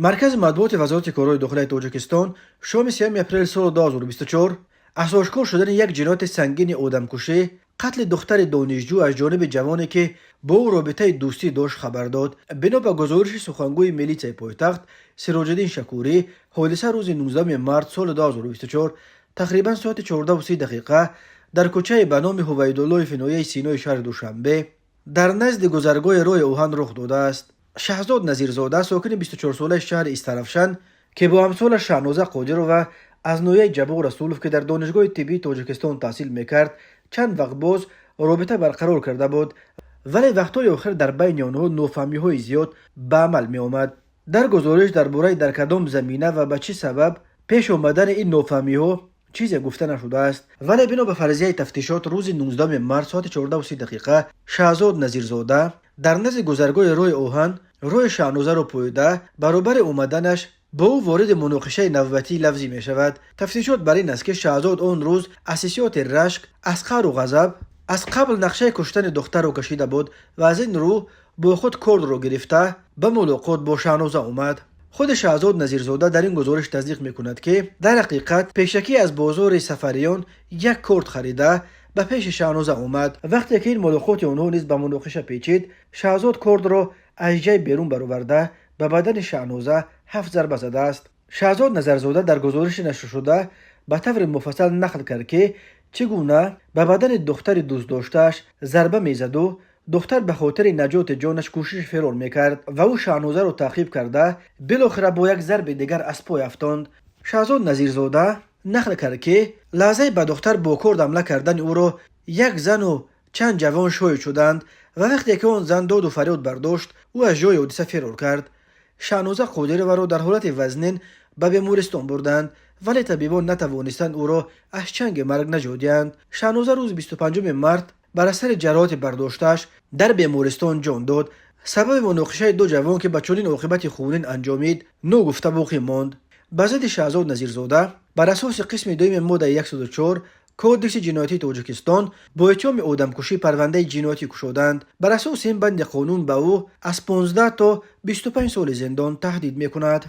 مرکز مطبوعات وزارت کارهای داخلی تاجیکستان شام 3 اپریل سال 2024 از آشکار شدن یک جنایت سنگین آدمکشی قتل دختر دانشجو از جانب جوانی که با او رابطه دوستی داشت خبر داد. بنا به گزارش سخنگوی میلیسای پایتخت سراج الدین شکوری، حادثه روز 19 مارس سال 2024 تقریبا ساعت 14:30 در کوچه به نام هویدالله فنایی سینای شهر دوشنبه در نزد گذرگاه راه اوهان رخ داده است. شهزاد نظیرزاده ساکن 24 ساله شهر استرافشان که با همسالش شهنازه قادرو و از نوعه جبار رسولوف که در دانشگاه طبی تاجیکستان تحصیل میکرد چند وقت باز رابطه برقرار کرده بود، ولی وقتهای آخر در بین آنها نافهمی‌های زیاد به عمل می آمد. در گزارش درباره در کدام زمینه و به چه سبب پیش آمدن این نافهمی‌ها چیزی گفته نشده است، ولی بنا به فرضیه تفتیشات روز 19 مارس ساعت 14:30 شهزاد نظیرزاده در نزد گذرگاه راه اوهان روی شهنازه را پویده برابر اومدنش با او وارد مناقشه نوبتی لفظی می شود. تفتیشات بر این است که شهزاد آن روز اساسیات رشک، اسقر و غضب از قبل نقشه کشتن دختر را کشیده بود و از این رو با خود کرد را گرفته به ملاقات با شهنازه اومد. خود شهزاد نظیرزاده در این گزارش تصدیق میکند که در حقیقت پیشکی از بازار سفریان یک کرد خریده به پیش شهنازه اومد. وقتی که این ملاقات آنها نیز به مناقشه پیچید، شهزاد کرد را از جای بیرون برآورده به بدن شهنازه 7 ضربه زده است. شهزاد نظیرزاده در گزارش نشر شده به طور مفصل نقل کرد که چگونه به بدن دختر دوست داشته‌اش ضربه میزد و دختر به خاطر نجات جانش کوشش فرار میکرد و او شهنازه را تعقیب کرده بالاخره با یک ضرب دیگر از پای افتاند. شهزاد نظیرزاده نقل کرد که لحظه به دختر با کرد حمله کردن او را یک زن و چند جوان شاهد شدند و وقتی که آن زن داد و فریاد برداشت او از جای حادثه فرار کرد. شهنازه قادرو را در حالت وزنین به بیمارستان بردند ولی طبیبان نتوانستند او را از چنگ مرگ نجادیند. شهنازه روز 25 مارس بر اثر جراحات برداشتش در بیمارستان جان داد. سبب مناقشه دو جوان که به چنین عاقبت خونین انجامید ناگفته باقی ماند. به ضد شهزاد نظیرزاده بر اساس قسم 2 ماده 104 کودکس جنایتی تاجیکستان با اتهام آدمکشی پرونده جنایتی گشودند. بر اساس این بند قانون به او از 15 تا 25 سال زندان تهدید میکند.